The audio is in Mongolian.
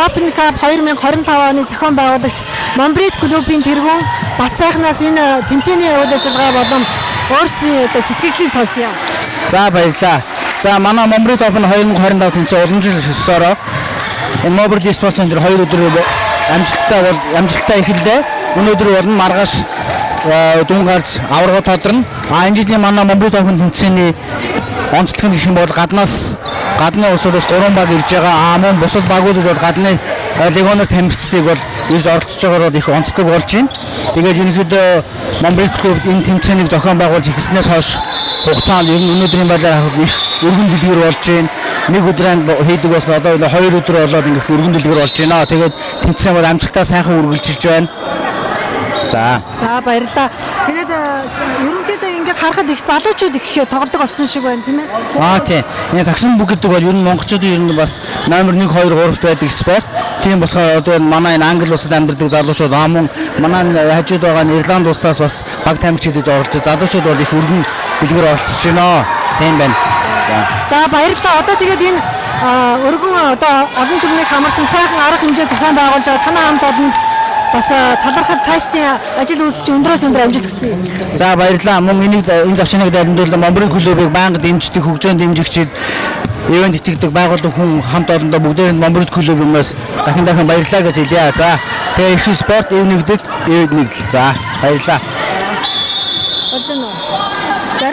Open Cup 2025 оны зохион байгуулагч Монбрид клубын тэргүүн Бат сайхнаас энэ тэмцээний үйл ажиллагаа болон өөрсдийн сэтгэлийг сонсъё. За баярлалаа. За манай Монбрид Open 2025 тэмцээн уламжлал өсөөрөө энэ Mobile Sports Center 2 өдөр амжилттай эхэллээ. Өнөөдөр бол маргааш дүн гарч аварга тодорно. Энэ жилийн манай Монбрид Open тэмцээний онцлог нь гэх юм бол гадны улсуудаас 3 баг ирж байгаа. Мөн бусад багуудад бол гадны легионер тамирчдыг бол ирж оролцож байгаагаар их онцлог болж байна. Тэгээд ерөнхийдөө Монбрид клуб энэ тэмцээнийг зохион байгуулж эхэлснээс хойш хугацаанд ер нь өнөөдрийн байдлаар их өргөн дэлгэр болж байна. Нэг өдрөнд хийдэг бас одоо 2 өдөр болоод ингэх өргөн дэлгэр болж байна. Тэгээд тэмцээн бол амжилтаа сайхан үргэлжилж байна. За баярлалаа. Тэгээд ерөнхийдөө ингээд харахад их залуучууд их тоглодог болсон шиг байна тийм ээ. Тийм. Энэ загсан бүг гэдэг бол ер нь монголчуудын ер нь бас номер 1 2 3-т байдаг спорт. Тийм болохоор одоо манай энэ англи улсад амьдардаг залуучууд мөн манай хажууд байгаа нь Ирланд улсаас бас баг тамирчид орж залуучууд бол их өргөн дэлгэр оролцож байна. Тийм байна. За баярлалаа. Одоо тэгээд энэ өргөн одоо олон түвшний хамарсан сайхан арга хэмжээ зохион байгуулж байгаа танай хамт олонд бас талархал цаашдын ажил үйлс чинь өндрөөс өндөр амжилт хүсье. За баярлалаа. Мөн энэ завшааныг дайлуулсан Монбрид клубыг байнга дэмждэг хөгжөөнд дэмжигчид ивент итгэдэг байгууллага хүн хамт олондоо бүгдээрээ Монбрид клубээс дахин баярлалаа гэж хэлье. За тэгээ их спорт нэгдэл. За баярлалаа.